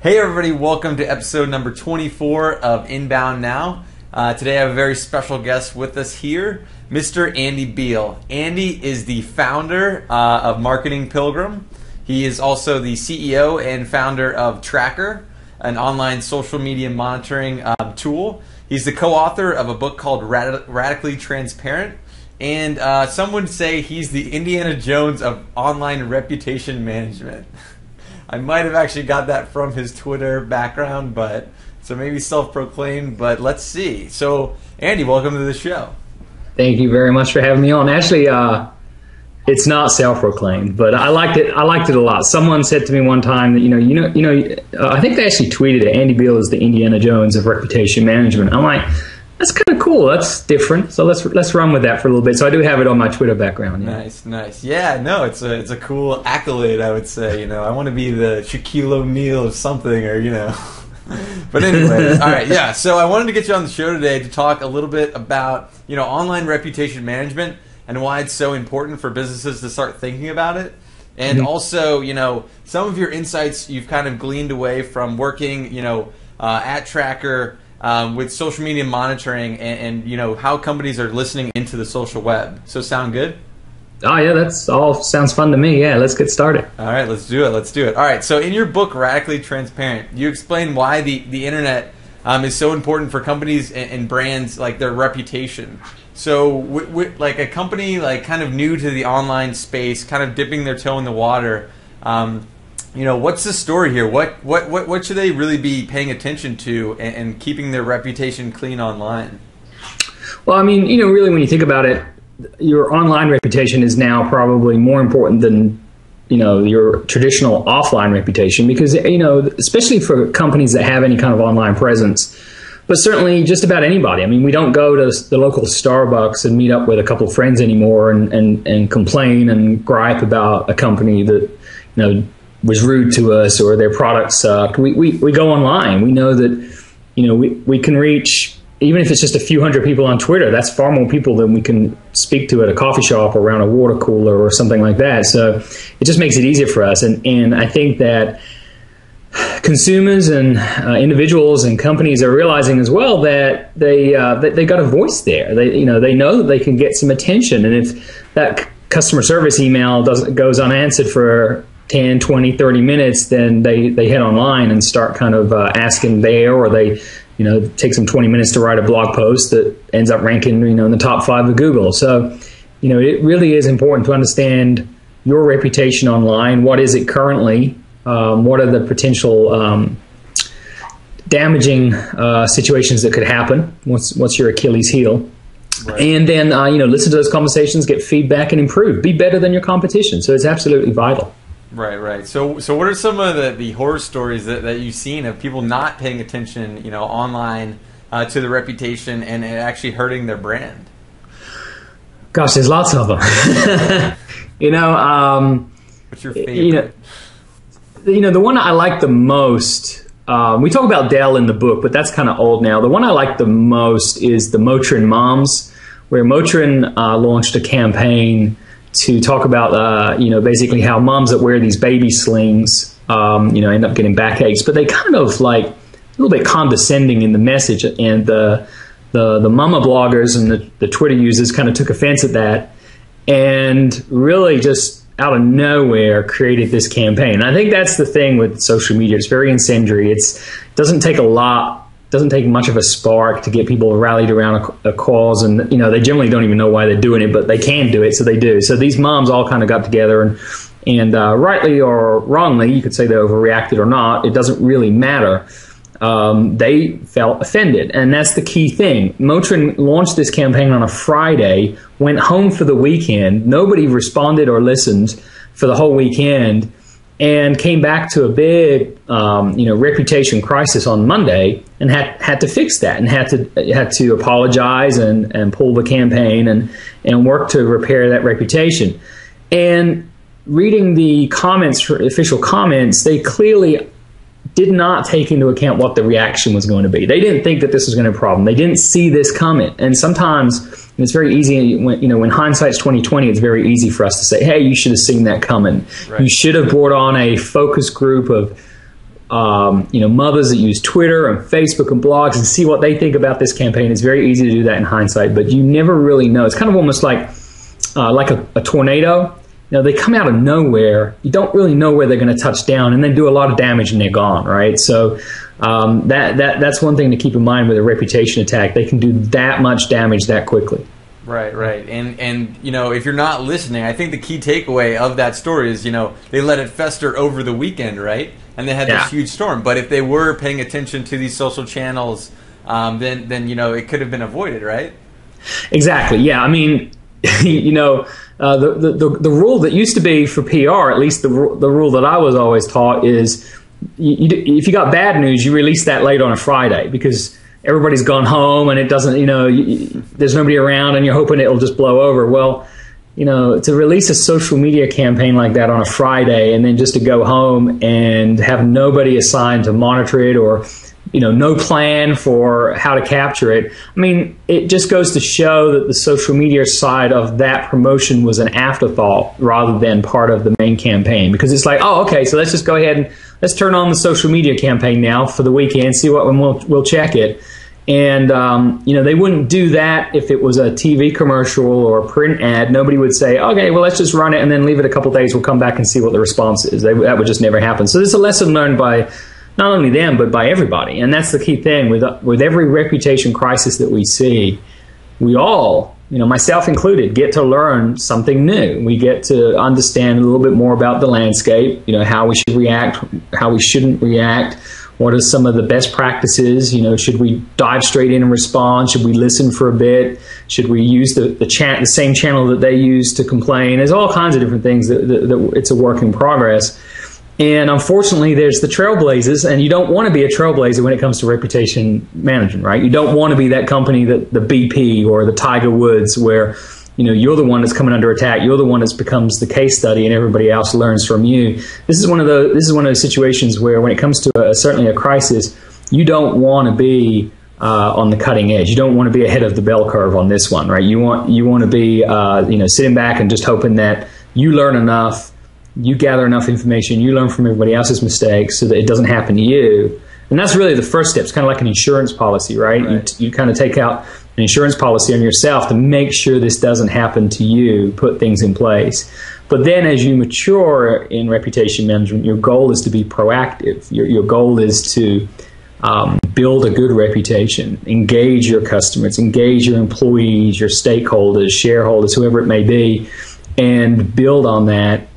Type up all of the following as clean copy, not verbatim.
Hey everybody, welcome to episode number 24 of Inbound Now. Today I have a very special guest with us here, Mr. Andy Beal. Andy is the founder of Marketing Pilgrim. He is also the CEO and founder of Tracker, an online social media monitoring tool. He's the co-author of a book called Radically Transparent. And some would say he's the Indiana Jones of online reputation management. I might have actually got that from his Twitter background, but so maybe self-proclaimed, but let's see. So, Andy, welcome to the show. Thank you very much for having me on. Actually, it's not self-proclaimed, but I liked it. I liked it a lot. Someone said to me one time that I think they actually tweeted it. Andy Beal is the Indiana Jones of reputation management. I'm like, that's kind of cool. That's different. So let's run with that for a little bit. So I do have it on my Twitter background. Yeah. Nice. Yeah, no, it's a cool accolade, I would say. I want to be the Shaquille O'Neal of something, or But anyway, all right, yeah. So I wanted to get you on the show today to talk a little bit about online reputation management and why it's so important for businesses to start thinking about it. And also, some of your insights you've kind of gleaned away from working, at Tracker. With social media monitoring and how companies are listening into the social web. So sound good? Oh yeah, that's all sounds fun to me. Yeah, let's get started. All right, let's do it. All right, so in your book, Radically Transparent, you explain why the internet is so important for companies and brands, like their reputation. So like a company like kind of new to the online space, kind of dipping their toe in the water, what's the story here? What should they really be paying attention to and keeping their reputation clean online? Well, I mean, really when you think about it, your online reputation is now probably more important than, your traditional offline reputation because, especially for companies that have any kind of online presence, but certainly just about anybody. I mean, we don't go to the local Starbucks and meet up with a couple of friends anymore and complain and gripe about a company that, was rude to us or their product sucked. We go online. We know that, we can reach, even if it's just a few hundred people on Twitter, that's far more people than we can speak to at a coffee shop or around a water cooler or something like that. So it just makes it easier for us. And I think that consumers and individuals and companies are realizing as well that they got a voice there. They know that they can get some attention. And if that customer service email goes unanswered for 10, 20, 30 minutes, then they head online and start kind of asking there, or they, take some 20 minutes to write a blog post that ends up ranking, in the top 5 of Google. So, it really is important to understand your reputation online. What is it currently? What are the potential damaging situations that could happen? What's your Achilles heel? Right. And then, listen to those conversations, get feedback, and improve. Be better than your competition. So it's absolutely vital. Right. So what are some of the horror stories that you've seen of people not paying attention, online to the reputation and it actually hurting their brand? Gosh, there's lots of them. What's your favorite? The one I like the most, we talk about Dell in the book, but that's kind of old now. The one I like the most is the Motrin Moms, where Motrin launched a campaign to talk about, basically how moms that wear these baby slings, end up getting backaches, but they kind of like a little bit condescending in the message, and the mama bloggers and the Twitter users kind of took offense at that, and really just out of nowhere created this campaign. And I think that's the thing with social media; it's very incendiary. It doesn't take much of a spark to get people rallied around a cause, and they generally don't even know why they're doing it, but they can do it, so they do. So these moms all kind of got together, and rightly or wrongly, you could say they overreacted or not, it doesn't really matter. They felt offended, and that's the key thing. Motrin launched this campaign on a Friday, went home for the weekend, nobody responded or listened for the whole weekend, and came back to a big, reputation crisis on Monday, and had to fix that, and had to apologize and pull the campaign and work to repair that reputation. And reading the comments, official comments, they clearly did not take into account what the reaction was going to be. They didn't think that this was going to be a problem. They didn't see this coming. And sometimes it's very easy when hindsight's 20/20. It's very easy for us to say, "Hey, you should have seen that coming. Right. You should have brought on a focus group of mothers that use Twitter and Facebook and blogs and see what they think about this campaign. It's very easy to do that in hindsight, but you never really know. It's kind of almost like a tornado. They come out of nowhere. You don't really know where they're going to touch down, and they do a lot of damage and they're gone, right? So that's one thing to keep in mind with a reputation attack. They can do that much damage that quickly. Right. And if you're not listening, I think the key takeaway of that story is, they let it fester over the weekend, right? And they had this huge storm. But if they were paying attention to these social channels, then it could have been avoided, right? Exactly. Yeah. I mean, the rule that used to be for PR, at least the rule that I was always taught is, if you got bad news, you release that late on a Friday because everybody's gone home and it doesn't, there's nobody around and you're hoping it'll just blow over. Well, to release a social media campaign like that on a Friday and then just to go home and have nobody assigned to monitor it or, no plan for how to capture it. I mean, it just goes to show that the social media side of that promotion was an afterthought rather than part of the main campaign, because it's like, oh, okay, so let's just go ahead and let's turn on the social media campaign now for the weekend, see what, and we'll check it. And, they wouldn't do that if it was a TV commercial or a print ad. Nobody would say, okay, well, let's just run it and then leave it a couple days. We'll come back and see what the response is. That would just never happen. So there's a lesson learned by not only them, but by everybody. And that's the key thing with every reputation crisis that we see. We all, myself included, get to learn something new. We get to understand a little bit more about the landscape, how we should react, how we shouldn't react. What are some of the best practices? Should we dive straight in and respond? Should we listen for a bit? Should we use the same channel that they use to complain? There's all kinds of different things that it's a work in progress. And unfortunately, there's the trailblazers, and you don't want to be a trailblazer when it comes to reputation management, right? You don't want to be that company, that the BP or the Tiger Woods, where you're the one that's coming under attack. You're the one that becomes the case study, and everybody else learns from you. This is one of those situations where, when it comes to certainly a crisis, you don't want to be on the cutting edge. You don't want to be ahead of the bell curve on this one, right? You want to be sitting back and just hoping that you learn enough, you gather enough information, you learn from everybody else's mistakes so that it doesn't happen to you. And that's really the first step. It's kind of like an insurance policy, right? You kind of take out an insurance policy on yourself to make sure this doesn't happen to you, put things in place. But then as you mature in reputation management, your goal is to be proactive. Your goal is to build a good reputation, engage your customers, engage your employees, your stakeholders, shareholders, whoever it may be, and build on that.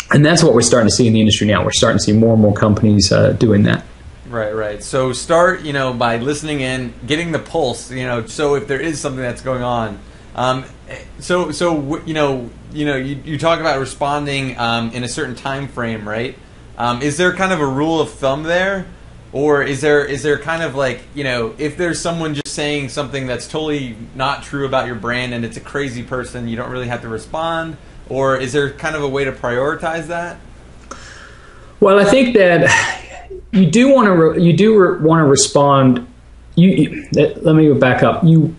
And that's what we're starting to see in the industry now. We're starting to see more and more companies doing that. Right. So start, by listening in, getting the pulse, so if there is something that's going on. You talk about responding in a certain time frame, right? Is there kind of a rule of thumb there? Or is there kind of like, if there's someone just saying something that's totally not true about your brand and it's a crazy person, you don't really have to respond? Or is there kind of a way to prioritize that? Well, I think that you do want to respond. Let me back up. You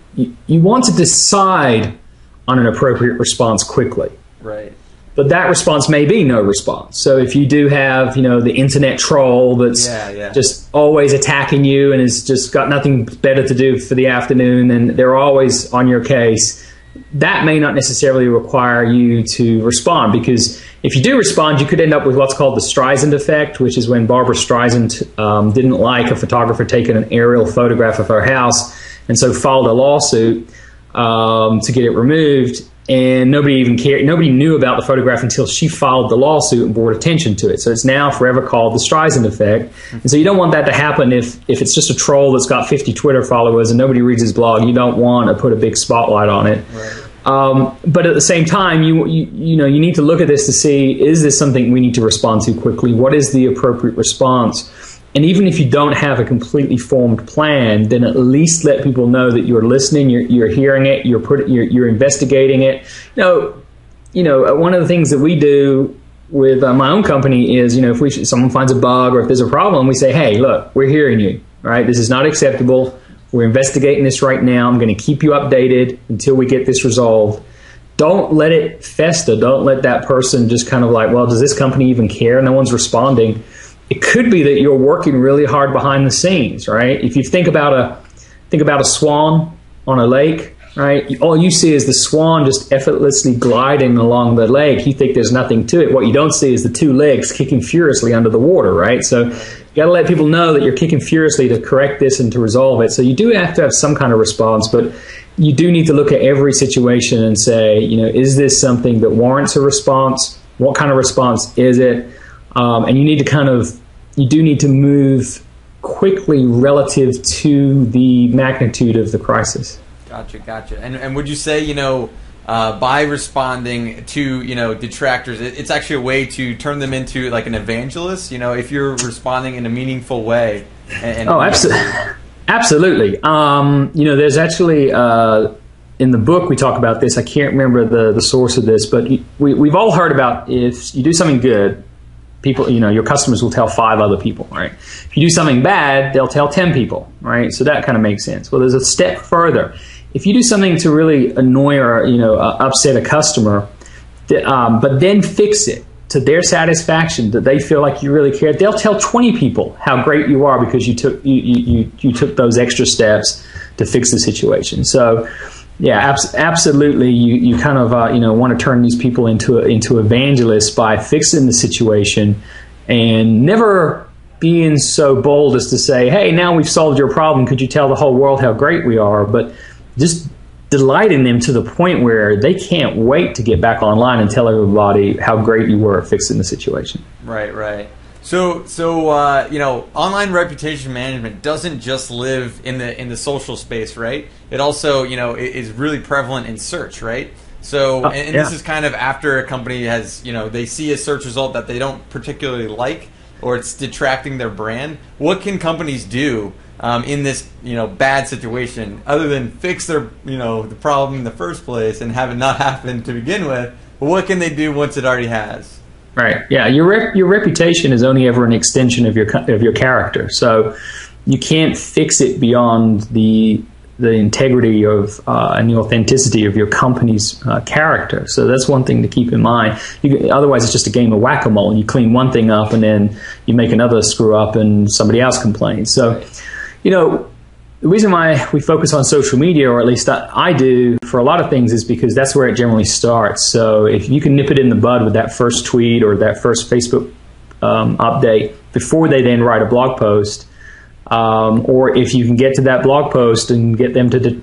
want to decide on an appropriate response quickly. Right. But that response may be no response. So if you do have, the internet troll that's just always attacking you and has just got nothing better to do for the afternoon, and they're always on your case, that may not necessarily require you to respond, because if you do respond, you could end up with what's called the Streisand effect, which is when Barbara Streisand didn't like a photographer taking an aerial photograph of her house, and so filed a lawsuit to get it removed. And nobody even cared. Nobody knew about the photograph until she filed the lawsuit and brought attention to it. So it's now forever called the Streisand effect. And so you don't want that to happen if it's just a troll that's got 50 Twitter followers and nobody reads his blog. You don't want to put a big spotlight on it. Right. But at the same time, you need to look at this to see, is this something we need to respond to quickly? What is the appropriate response? And even if you don't have a completely formed plan, then at least let people know that you're listening, you're hearing it, you're investigating it. One of the things that we do with my own company is, if someone finds a bug or if there's a problem, we say, hey, look, we're hearing you, right? This is not acceptable. We're investigating this right now. I'm going to keep you updated until we get this resolved. Don't let it fester. Don't let that person just kind of like, well, does this company even care? No one's responding. it could be that you're working really hard behind the scenes, right? If you think about a swan on a lake, right? All you see is the swan just effortlessly gliding along the lake. You think there's nothing to it. What you don't see is the two legs kicking furiously under the water, right? So you got to let people know that you're kicking furiously to correct this and to resolve it. So you do have to have some kind of response, but you do need to look at every situation and say, is this something that warrants a response? What kind of response is it? And you do need to move quickly relative to the magnitude of the crisis. Gotcha. And would you say, by responding to, detractors, it's actually a way to turn them into like an evangelist, if you're responding in a meaningful way? Absolutely. There's actually, in the book we talk about this. I can't remember the source of this, but we've all heard about if you do something good, people, your customers will tell 5 other people, right? If you do something bad, they'll tell 10 people, right? So that kind of makes sense. Well, there's a step further. If you do something to really annoy or, upset a customer, but then fix it to their satisfaction, that they feel like you really care, they'll tell 20 people how great you are because you took those extra steps to fix the situation. So, yeah, absolutely. You kind of want to turn these people into evangelists by fixing the situation, and never being so bold as to say, "Hey, now we've solved your problem. Could you tell the whole world how great we are?" But just delighting them to the point where they can't wait to get back online and tell everybody how great you were at fixing the situation. Right. So online reputation management doesn't just live in the social space, right? It also, is really prevalent in search, right? So, this is kind of after a company has, they see a search result that they don't particularly like, or it's detracting their brand. What can companies do in this, bad situation, other than fix their, the problem in the first place and have it not happen to begin with? But what can they do once it already has? Right. Yeah. Your reputation is only ever an extension of your character. So you can't fix it beyond the integrity of and the authenticity of your company's character. So that's one thing to keep in mind. Otherwise, it's just a game of whack-a-mole. You clean one thing up, and then you make another screw up, and somebody else complains. So, the reason why we focus on social media, or at least I do for a lot of things, is because that's where it generally starts. So if you can nip it in the bud with that first tweet or that first Facebook update before they then write a blog post, or if you can get to that blog post and get them to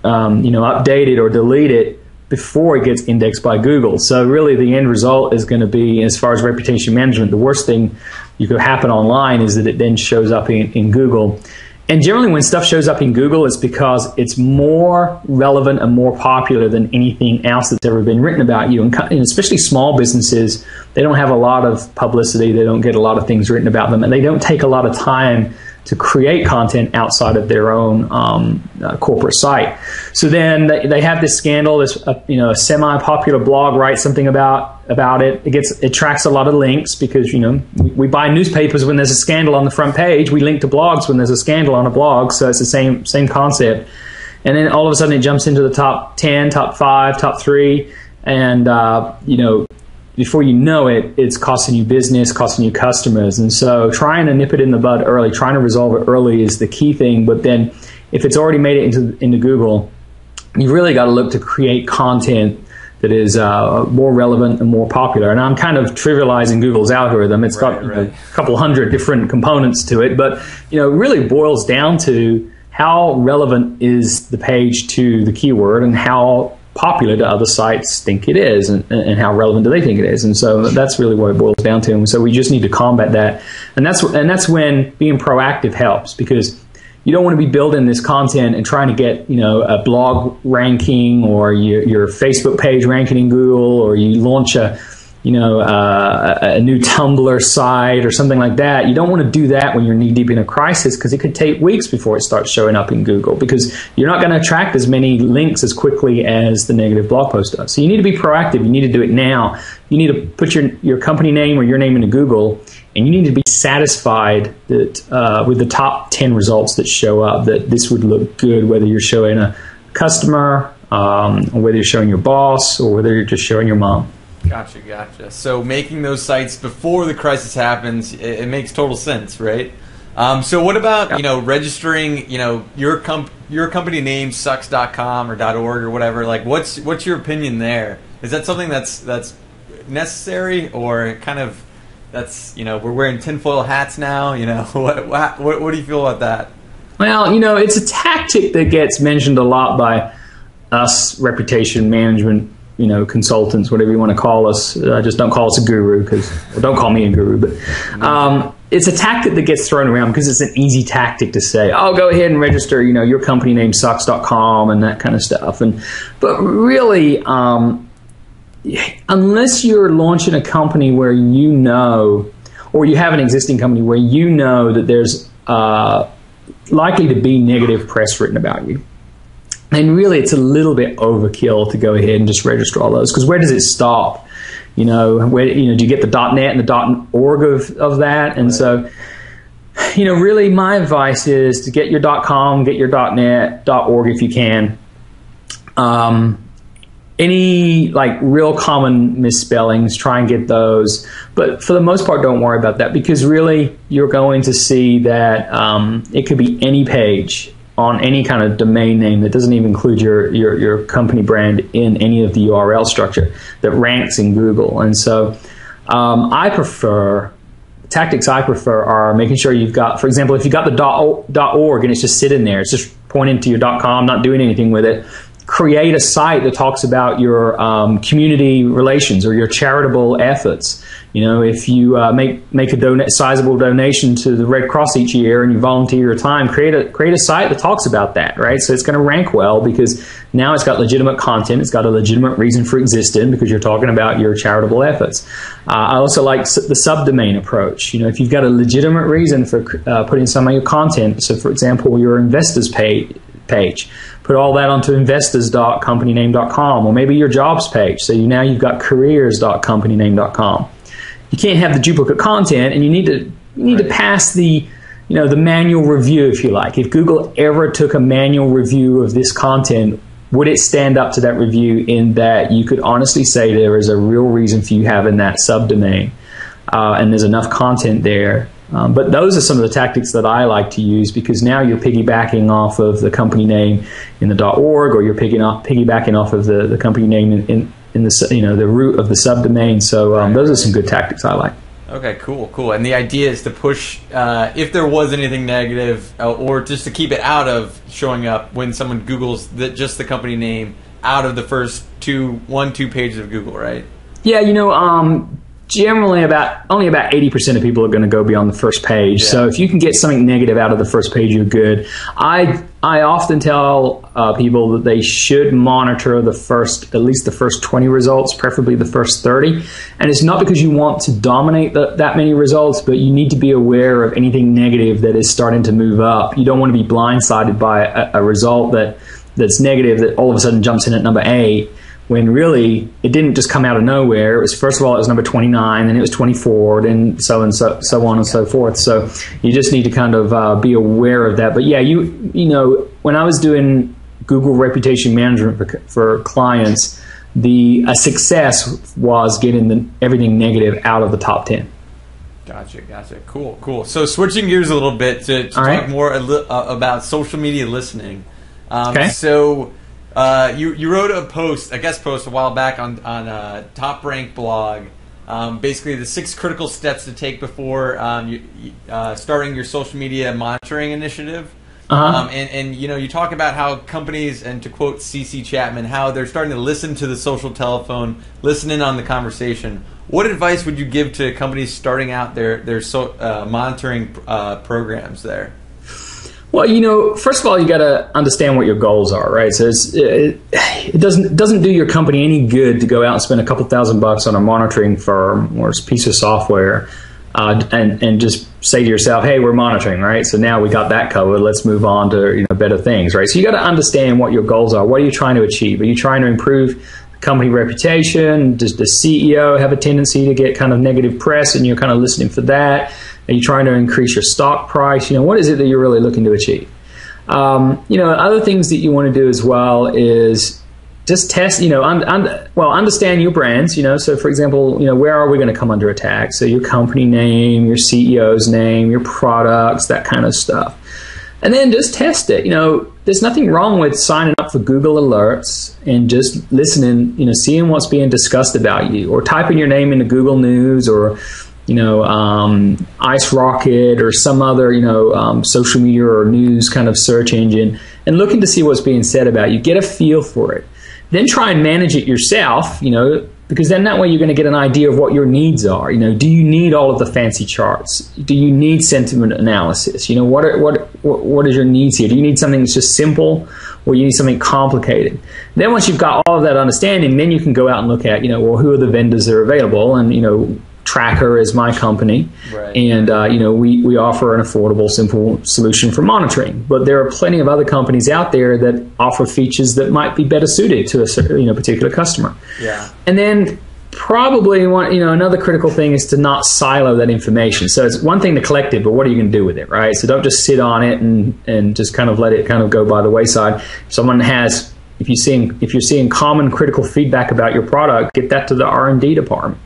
update it or delete it before it gets indexed by Google. So really the end result is going to be, as far as reputation management, the worst thing you could happen online is that it then shows up in Google. And generally when stuff shows up in Google, it's because it's more relevant and more popular than anything else that's ever been written about you. And especially small businesses, they don't have a lot of publicity. They don't get a lot of things written about them. And they don't take a lot of time to create content outside of their own corporate site. So then they have this scandal, this a semi-popular blog writes something about it. It attracts a lot of links because we buy newspapers when there's a scandal on the front page. We link to blogs when there's a scandal on a blog. So it's the same concept. And then all of a sudden it jumps into the top 10, top 5, top 3, and before you know it, it's costing you business, costing you customers. And so trying to nip it in the bud early, trying to resolve it early is the key thing. But then if it's already made it into Google, you've really got to look to create content that is more relevant and more popular. And I'm kind of trivializing Google's algorithm. It's got a couple hundred different components to it. But it really boils down to how relevant is the page to the keyword and how popular do other sites think it is, and how relevant do they think it is. And so that's really what it boils down to. And so we just need to combat that. And that's when being proactive helps, because you don't want to be building this content and trying to get a blog ranking or your Facebook page ranking in Google, or you launch a new Tumblr site or something like that. You don't want to do that when you're knee deep in a crisis, because it could take weeks before it starts showing up in Google, because you're not going to attract as many links as quickly as the negative blog post does. So you need to be proactive. You need to do it now. You need to put your company name or your name into Google, and you need to be satisfied that with the top 10 results that show up, that this would look good, whether you're showing a customer, or whether you're showing your boss, or whether you're just showing your mom. Gotcha. So making those sites before the crisis happens, it makes total sense, right? So what about, registering, your company name, sucks.com or .org or whatever? Like, what's your opinion there? Is that something that's necessary, or kind of we're wearing tinfoil hats now? What do you feel about that? Well, it's a tactic that gets mentioned a lot by us reputation management consultants, whatever you want to call us. Just don't call us a guru, don't call me a guru. But it's a tactic that gets thrown around because it's an easy tactic to say, oh, go ahead and register, your company name sucks.com and that kind of stuff. But really, unless you're launching a company where or you have an existing company where that there's likely to be negative press written about you, and really, it's a little bit overkill to go ahead and just register all those. Because where does it stop? Do you get the .net and the .org of that? And so, really, my advice is to get your .com, get your .net, .org if you can. Any real common misspellings, try and get those. But for the most part, don't worry about that, because really, you're going to see that it could be any page on any kind of domain name that doesn't even include your company brand in any of the URL structure that ranks in Google. And so tactics I prefer are making sure you've got, for example, if you've got the .org and it's just sitting there, it's just pointing to your .com, not doing anything with it, create a site that talks about your community relations or your charitable efforts. If you make a sizable donation to the Red Cross each year and you volunteer your time, create a site that talks about that, right? So it's going to rank well because now it's got legitimate content. It's got a legitimate reason for existing because you're talking about your charitable efforts. I also like the subdomain approach. If you've got a legitimate reason for putting some of your content, so for example, your investors page, put all that onto investors.companyname.com, or maybe your jobs page. So now you've got careers.companyname.com. You can't have the duplicate content, and you need to pass the manual review, if you like. If Google ever took a manual review of this content, would it stand up to that review in that you could honestly say there is a real reason for you having that subdomain, and there's enough content there? But those are some of the tactics that I like to use, because now you're piggybacking off of the company name in the .org, or you're piggybacking off of the company name in the root of the subdomain. So those are some good tactics I like. Okay, cool. And the idea is to push, if there was anything negative, or just to keep it out of showing up when someone Googles just the company name out of the first two pages of Google, right? Yeah, generally only about 80% of people are going to go beyond the first page. Yeah. So if you can get something negative out of the first page, you're good. I often tell people that they should monitor at least the first 20 results, preferably the first 30. And it's not because you want to dominate that many results, but you need to be aware of anything negative that is starting to move up. You don't want to be blindsided by a result that's negative that all of a sudden jumps in at number 8. When really it didn't just come out of nowhere. It was, first of all, it was number 29, then it was 24, then so on and so forth. So you just need to kind of be aware of that. But yeah, when I was doing Google reputation management for clients, a success was getting everything negative out of the top 10. Gotcha. Cool. So switching gears a little bit to talk more about social media listening. Okay. So. You wrote a guest post a while back on Top Rank blog, basically the 6 critical steps to take before starting your social media monitoring initiative. And you talk about how companies, and to quote CC Chapman, how they're starting to listen to the social telephone, listen in on the conversation. What advice would you give to companies starting out their monitoring programs there? Well, first of all, you got to understand what your goals are, right? So it doesn't do your company any good to go out and spend a couple $1,000 on a monitoring firm or a piece of software, and just say to yourself, "Hey, we're monitoring, right? So now we got that covered. Let's move on to better things, right?" So you got to understand what your goals are. What are you trying to achieve? Are you trying to improve company reputation? Does the CEO have a tendency to get kind of negative press, and you're kind of listening for that? Are you trying to increase your stock price? What is it that you're really looking to achieve? Other things that you want to do as well is just test. One well, understand your brands, so for example, where are we going to come under attack? So your company name, your CEO's name, your products, that kind of stuff. And then just test it. There's nothing wrong with signing up for Google Alerts and just listening, seeing what's being discussed about you, or typing your name into Google News or, Ice Rocket or some other, social media or news kind of search engine, and looking to see what's being said about you. Get a feel for it. Then try and manage it yourself, because then that way you're going to get an idea of what your needs are. Do you need all of the fancy charts? Do you need sentiment analysis? What is your needs here? Do you need something that's just simple, or you need something complicated? Then once you've got all of that understanding, then you can go out and look at, who are the vendors that are available, and Tracker is my company, right. And we offer an affordable, simple solution for monitoring. But there are plenty of other companies out there that offer features that might be better suited to a particular customer. Yeah. And then probably another critical thing is to not silo that information. So it's one thing to collect it, but what are you going to do with it, right? So don't just sit on it and just kind of let it kind of go by the wayside. If you're seeing common critical feedback about your product, get that to the R&D department.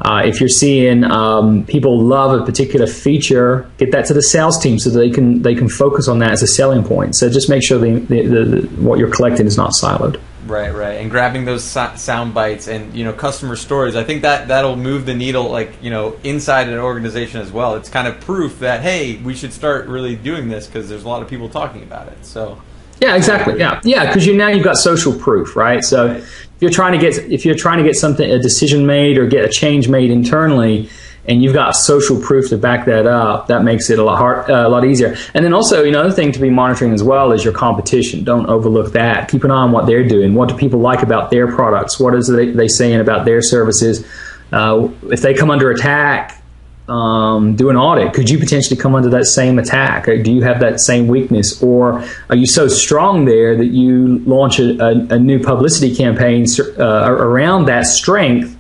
If you're seeing people love a particular feature, get that to the sales team so that they can focus on that as a selling point. So just make sure what you're collecting is not siloed. Right. And grabbing those sound bites and customer stories, I think that'll move the needle, inside an organization as well. It's kind of proof that, hey, we should start really doing this because there's a lot of people talking about it. So. Yeah, exactly. Yeah, because you've got social proof, right? So if you're trying to get a decision made or get a change made internally, and you've got social proof to back that up, that makes it a lot easier. And then also, another thing to be monitoring as well is your competition. Don't overlook that. Keep an eye on what they're doing. What do people like about their products? What is they saying about their services? If they come under attack, do an audit. Could you potentially come under that same attack? Or do you have that same weakness? Or are you so strong there that you launch a new publicity campaign around that strength,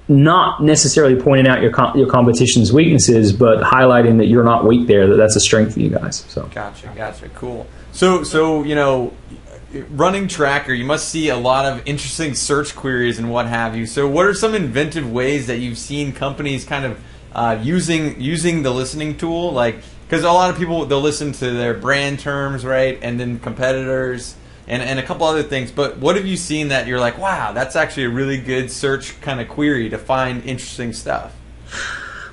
not necessarily pointing out your competition's weaknesses, but highlighting that you're not weak there, that's a strength for you guys. So Gotcha. Cool. So running Tracker, you must see a lot of interesting search queries and what have you. So what are some inventive ways that you've seen companies kind of using the listening tool, because a lot of people, they'll listen to their brand terms, right, and then competitors and a couple other things, but what have you seen that you're like, wow, that's actually a really good search kind of query to find interesting stuff?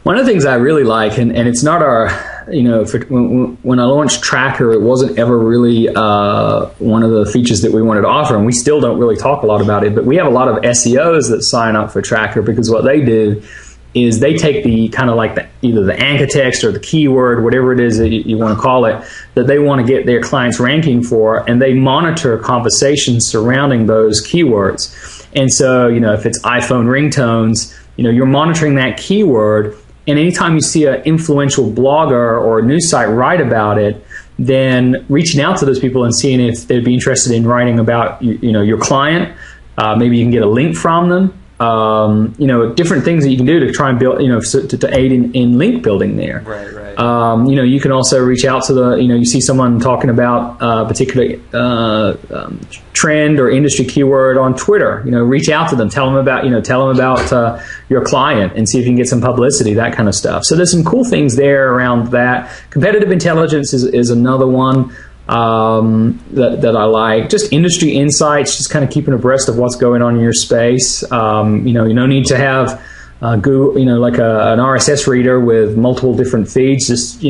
One of the things I really like, and it's not our, when I launched Tracker, it wasn't ever really one of the features that we wanted to offer, and we still don't really talk a lot about it, but we have a lot of SEOs that sign up for Tracker because what they do is they take the kind of either the anchor text or the keyword, whatever it is that you want to call it, that they want to get their clients ranking for, and they monitor conversations surrounding those keywords. And so, if it's iPhone ringtones, you're monitoring that keyword, and anytime you see an influential blogger or a news site write about it, then reaching out to those people and seeing if they'd be interested in writing about your client. Maybe you can get a link from them. Different things that you can do to try and build, to aid in link building there. Right. You can also reach out to you see someone talking about a particular trend or industry keyword on Twitter. Reach out to them, tell them about your client, and see if you can get some publicity, that kind of stuff. So there's some cool things there around that. Competitive intelligence is another one. That I like. Just industry insights, just kind of keeping abreast of what's going on in your space. You no need to have Google, an RSS reader with multiple different feeds. Just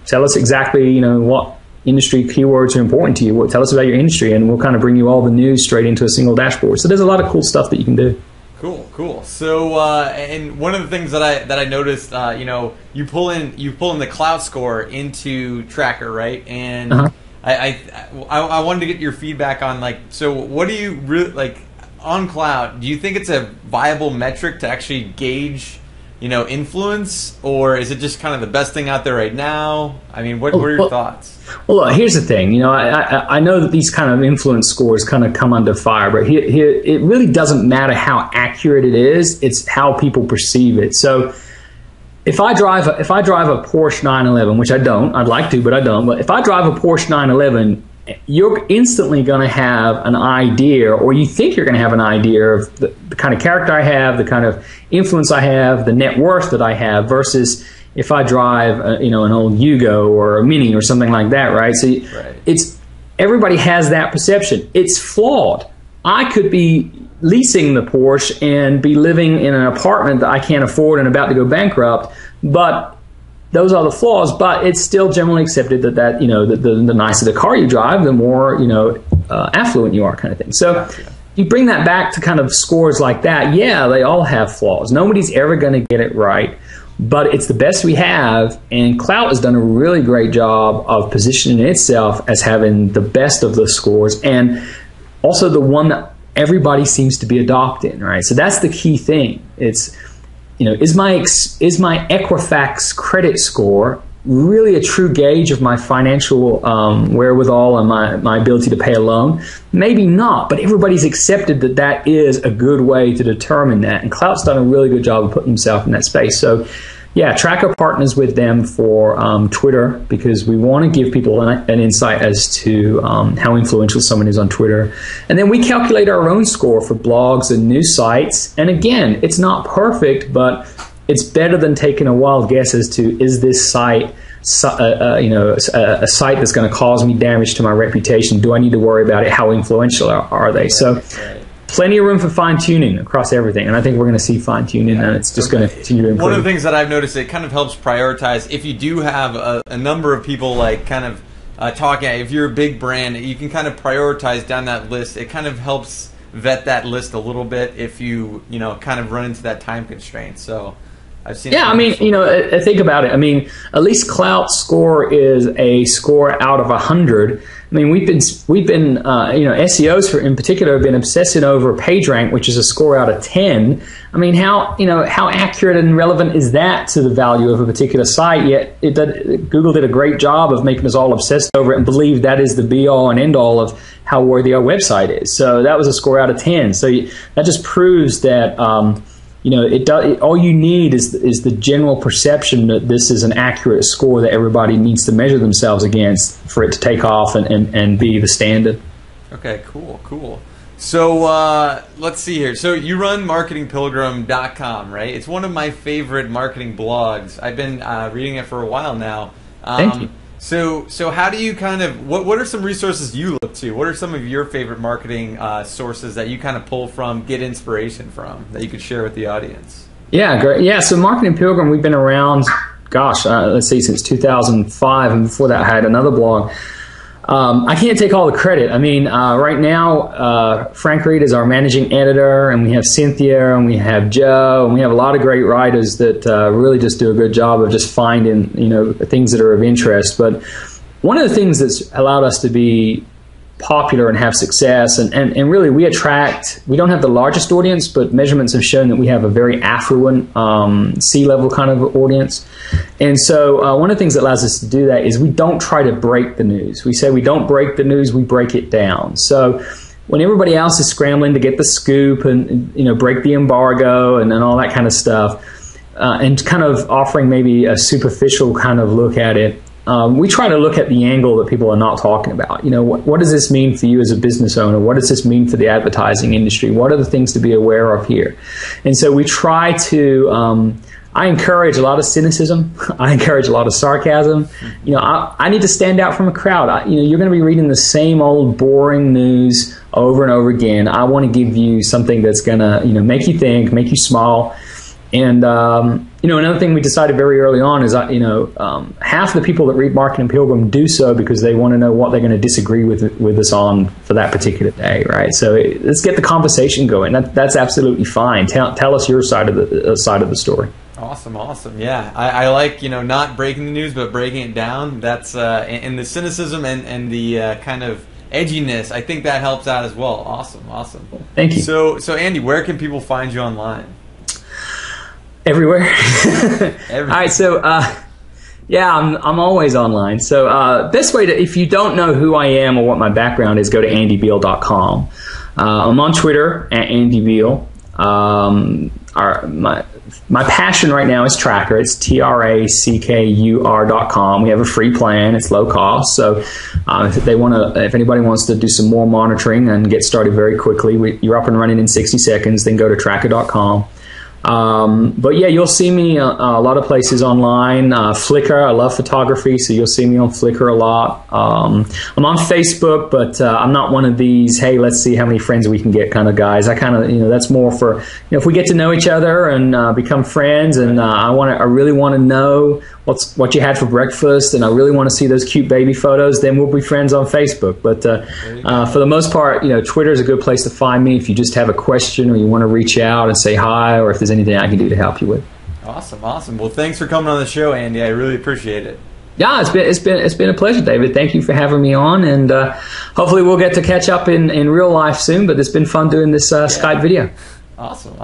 tell us exactly what industry keywords are important to you. Tell us about your industry, and we'll kind of bring you all the news straight into a single dashboard. So there's a lot of cool stuff that you can do. Cool. So, and one of the things that I noticed, you pull in the Cloud Score into Tracker, right? And I wanted to get your feedback on so what do you really on cloud? Do you think it's a viable metric to actually gauge, influence, or is it just kind of the best thing out there right now? I mean, what are your thoughts? Well, look, here's the thing. I know that these kind of influence scores kind of come under fire, but here it really doesn't matter how accurate it is. It's how people perceive it. So if I drive a Porsche 911, which I don't, I'd like to, but I don't. But if I drive a Porsche 911 you're instantly going to have an idea, or you think you're going to have an idea of the kind of character I have, the kind of influence I have, the net worth that I have, versus if I drive, an old Yugo or a Mini or something like that, right? So everybody has that perception. It's flawed. I could be leasing the Porsche and be living in an apartment that I can't afford and about to go bankrupt, but those are the flaws. But it's still generally accepted that the nicer the car you drive, the more affluent you are, kind of thing. So you bring that back to kind of scores like that. Yeah, they all have flaws. Nobody's ever going to get it right, but it's the best we have. And Klout has done a really great job of positioning itself as having the best of the scores, and also the one that everybody seems to be adopting, right? So that's the key thing. It's, is my Equifax credit score really a true gauge of my financial wherewithal and my ability to pay a loan? Maybe not, but everybody's accepted that is a good way to determine that. And Klout's done a really good job of putting himself in that space. So yeah, Tracker partners with them for Twitter, because we want to give people an insight as to how influential someone is on Twitter. And then we calculate our own score for blogs and news sites. And again, it's not perfect, but it's better than taking a wild guess as to, is this site a site that's going to cause me damage to my reputation? Do I need to worry about it? How influential are they? So plenty of room for fine-tuning across everything, and I think we're going to see fine-tuning, and it's just going to continue to improve. One of the things that I've noticed, it kind of helps prioritize. If you do have a number of people like kind of talking, if you're a big brand, you can kind of prioritize down that list. It kind of helps vet that list a little bit if you kind of run into that time constraint. So I've seen. Yeah, I mean, think about it. I mean, at least Klout's score is a score out of 100. I mean, we've been SEOs in particular have been obsessing over PageRank, which is a score out of 10. I mean, how accurate and relevant is that to the value of a particular site? Yet Google did a great job of making us all obsessed over it and believe that is the be all and end all of how worthy our website is. So that was a score out of 10. So that just proves that all you need is the general perception that this is an accurate score that everybody needs to measure themselves against for it to take off and be the standard. Okay, cool. So let's see here. So you run marketingpilgrim.com, right? It's one of my favorite marketing blogs. I've been reading it for a while now. Thank you. So how do you kind of, what are some resources you look to? What are some of your favorite marketing sources that you kind of pull from, get inspiration from, that you could share with the audience? Yeah, great. Yeah, so Marketing Pilgrim, we've been around, let's see, since 2005, and before that I had another blog. I can't take all the credit. I mean, right now, Frank Reed is our managing editor, and we have Cynthia, and we have Joe, and we have a lot of great writers that really just do a good job of just finding, things that are of interest. But one of the things that's allowed us to be popular and have success, and really we don't have the largest audience, but measurements have shown that we have a very affluent C-level kind of audience. And so one of the things that allows us to do that is we don't try to break the news. We say we don't break the news, we break it down. So when everybody else is scrambling to get the scoop and break the embargo and all that kind of stuff, and kind of offering maybe a superficial kind of look at it, we try to look at the angle that people are not talking about. What does this mean for you as a business owner? What does this mean for the advertising industry? What are the things to be aware of here? And so we try to, I encourage a lot of cynicism. I encourage a lot of sarcasm. I need to stand out from a crowd. You're going to be reading the same old boring news over and over again. I want to give you something that's going to, make you think, make you smile. And, another thing we decided very early on is, half the people that read Marketing Pilgrim do so because they want to know what they're going to disagree with us on for that particular day, right? So let's get the conversation going. That's absolutely fine. Tell us your side of the story. Awesome. Yeah, I like, not breaking the news, but breaking it down. That's and the cynicism and the kind of edginess, I think that helps out as well. Awesome. Thank you. So Andy, where can people find you online? Everywhere. All right, so I'm always online. So best way to, if you don't know who I am or what my background is, go to andybeal.com. I'm on Twitter at Andy Beal. my passion right now is Tracker. It's TRACKUR.com. We have a free plan. It's low cost. So if anybody wants to do some more monitoring and get started very quickly, you're up and running in 60 seconds. Then go to Tracker.com. But yeah, you'll see me a lot of places online. Flickr, I love photography, so you'll see me on Flickr a lot. I'm on Facebook, but I'm not one of these, hey, let's see how many friends we can get kind of guys. I kind of, that's more for, if we get to know each other and become friends, and I really want to know what you had for breakfast, and I really want to see those cute baby photos, then we'll be friends on Facebook. But for the most part, Twitter is a good place to find me if you just have a question or you want to reach out and say hi, or if there's anything I can do to help you with. Awesome. Well, thanks for coming on the show, Andy. I really appreciate it. Yeah, it's been a pleasure, David. Thank you for having me on, and hopefully we'll get to catch up in real life soon. But it's been fun doing this Skype video. Awesome.